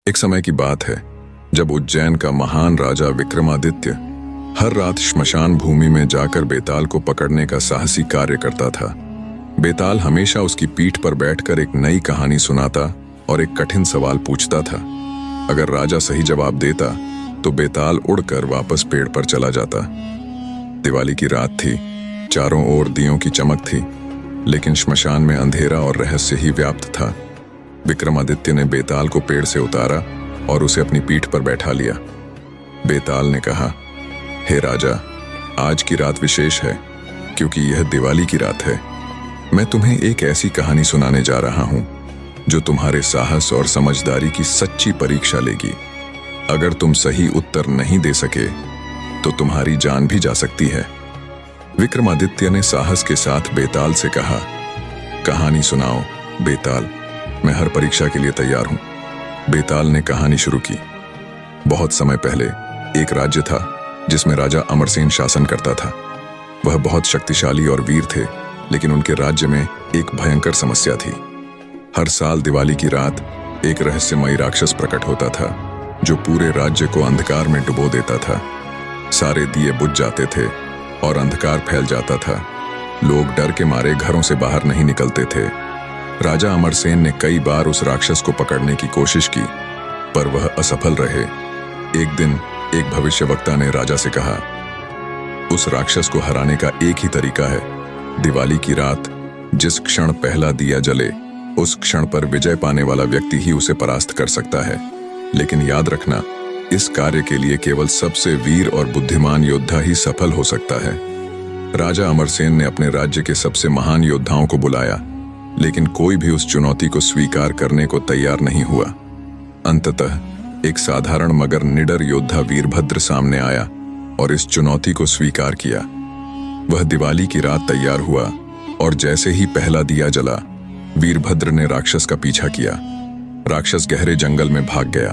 एक समय की बात है जब उज्जैन का महान राजा विक्रमादित्य हर रात श्मशान भूमि में जाकर बेताल को पकड़ने का साहसी कार्य करता था। बेताल हमेशा उसकी पीठ पर बैठकर एक नई कहानी सुनाता और एक कठिन सवाल पूछता था। अगर राजा सही जवाब देता तो बेताल उड़कर वापस पेड़ पर चला जाता। दिवाली की रात थी, चारों ओर दियों की चमक थी, लेकिन श्मशान में अंधेरा और रहस्य ही व्याप्त था। विक्रमादित्य ने बेताल को पेड़ से उतारा और उसे अपनी पीठ पर बैठा लिया। बेताल ने कहा, हे राजा, आज की रात विशेष है क्योंकि यह दिवाली की रात है। मैं तुम्हें एक ऐसी कहानी सुनाने जा रहा हूं जो तुम्हारे साहस और समझदारी की सच्ची परीक्षा लेगी। अगर तुम सही उत्तर नहीं दे सके तो तुम्हारी जान भी जा सकती है। विक्रमादित्य ने साहस के साथ बेताल से कहा, कहानी सुनाओ बेताल, मैं हर परीक्षा के लिए तैयार हूं। बेताल ने कहानी शुरू की। बहुत समय पहले एक राज्य था जिसमें राजा अमरसेन शासन करता था। वह बहुत शक्तिशाली और वीर थे, लेकिन उनके राज्य में एक भयंकर समस्या थी। हर साल दिवाली की रात एक रहस्यमयी राक्षस प्रकट होता था जो पूरे राज्य को अंधकार में डुबो देता था। सारे दिए बुझ जाते थे और अंधकार फैल जाता था। लोग डर के मारे घरों से बाहर नहीं निकलते थे। राजा अमरसेन ने कई बार उस राक्षस को पकड़ने की कोशिश की, पर वह असफल रहे। एक दिन एक भविष्यवक्ता ने राजा से कहा, उस राक्षस को हराने का एक ही तरीका है। दिवाली की रात जिस क्षण पहला दिया जले, उस क्षण पर विजय पाने वाला व्यक्ति ही उसे परास्त कर सकता है। लेकिन याद रखना, इस कार्य के लिए केवल सबसे वीर और बुद्धिमान योद्धा ही सफल हो सकता है। राजा अमरसेन ने अपने राज्य के सबसे महान योद्धाओं को बुलाया, लेकिन कोई भी उस चुनौती को स्वीकार करने को तैयार नहीं हुआ। अंततः एक साधारण मगर निडर योद्धा वीरभद्र सामने आया और इस चुनौती को स्वीकार किया। वह दिवाली की रात तैयार हुआ और जैसे ही पहला दिया जला, वीरभद्र ने राक्षस का पीछा किया। राक्षस गहरे जंगल में भाग गया।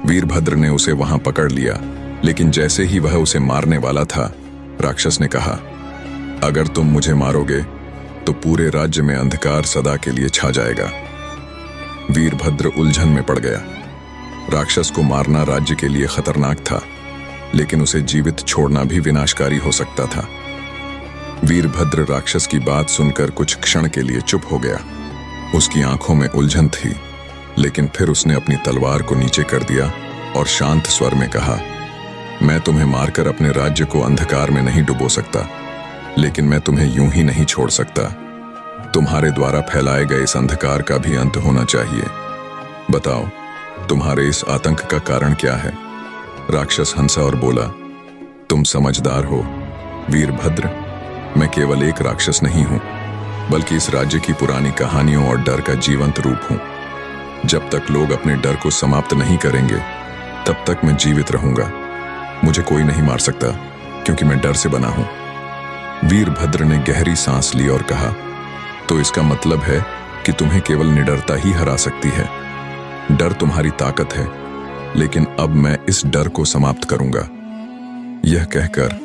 वीरभद्र ने उसे वहां पकड़ लिया, लेकिन जैसे ही वह उसे मारने वाला था, राक्षस ने कहा, अगर तुम मुझे मारोगे तो पूरे राज्य में अंधकार सदा के लिए छा जाएगा। वीरभद्र उलझन में पड़ गया। राक्षस को मारना राज्य के लिए खतरनाक था, लेकिन उसे जीवित छोड़ना भी विनाशकारी हो सकता था। वीरभद्र राक्षस की बात सुनकर कुछ क्षण के लिए चुप हो गया। उसकी आंखों में उलझन थी, लेकिन फिर उसने अपनी तलवार को नीचे कर दिया और शांत स्वर में कहा, मैं तुम्हें मारकर अपने राज्य को अंधकार में नहीं डुबो सकता, लेकिन मैं तुम्हें यूं ही नहीं छोड़ सकता। तुम्हारे द्वारा फैलाए गए इस अंधकार का भी अंत होना चाहिए। बताओ, तुम्हारे इस आतंक का कारण क्या है? राक्षस हंसा और बोला, तुम समझदार हो वीरभद्र। मैं केवल एक राक्षस नहीं हूं, बल्कि इस राज्य की पुरानी कहानियों और डर का जीवंत रूप हूं। जब तक लोग अपने डर को समाप्त नहीं करेंगे, तब तक मैं जीवित रहूंगा। मुझे कोई नहीं मार सकता क्योंकि मैं डर से बना हूं। वीरभद्र ने गहरी सांस ली और कहा, तो इसका मतलब है कि तुम्हें केवल निडरता ही हरा सकती है। डर तुम्हारी ताकत है, लेकिन अब मैं इस डर को समाप्त करूंगा। यह कहकर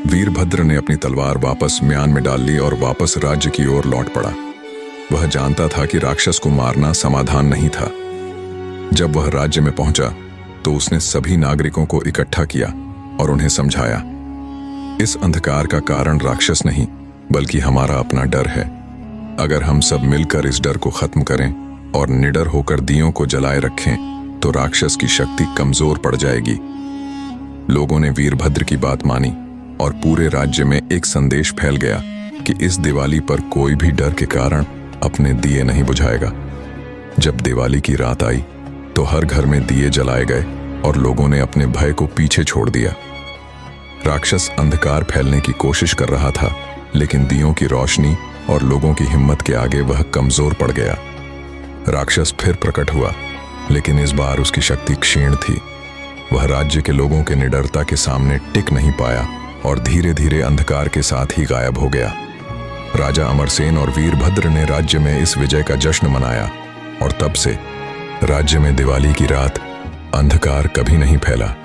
वीरभद्र ने अपनी तलवार वापस म्यान में डाल ली और वापस राज्य की ओर लौट पड़ा। वह जानता था कि राक्षस को मारना समाधान नहीं था। जब वह राज्य में पहुंचा तो उसने सभी नागरिकों को इकट्ठा किया और उन्हें समझाया, इस अंधकार का कारण राक्षस नहीं, बल्कि हमारा अपना डर है। अगर हम सब मिलकर इस डर को खत्म करें और निडर होकर दियों को जलाए रखें, तो राक्षस की शक्ति कमजोर पड़ जाएगी। लोगों ने वीरभद्र की बात मानी और पूरे राज्य में एक संदेश फैल गया कि इस दिवाली पर कोई भी डर के कारण अपने दिए नहीं बुझाएगा। जब दिवाली की रात आई तो हर घर में दिए जलाए गए और लोगों ने अपने भय को पीछे छोड़ दिया। राक्षस अंधकार फैलने की कोशिश कर रहा था, लेकिन दियों की रोशनी और लोगों की हिम्मत के आगे वह कमजोर पड़ गया। राक्षस फिर प्रकट हुआ, लेकिन इस बार उसकी शक्ति क्षीण थी। वह राज्य के लोगों के निडरता के सामने टिक नहीं पाया और धीरे धीरे अंधकार के साथ ही गायब हो गया। राजा अमरसेन और वीरभद्र ने राज्य में इस विजय का जश्न मनाया और तब से राज्य में दिवाली की रात अंधकार कभी नहीं फैला।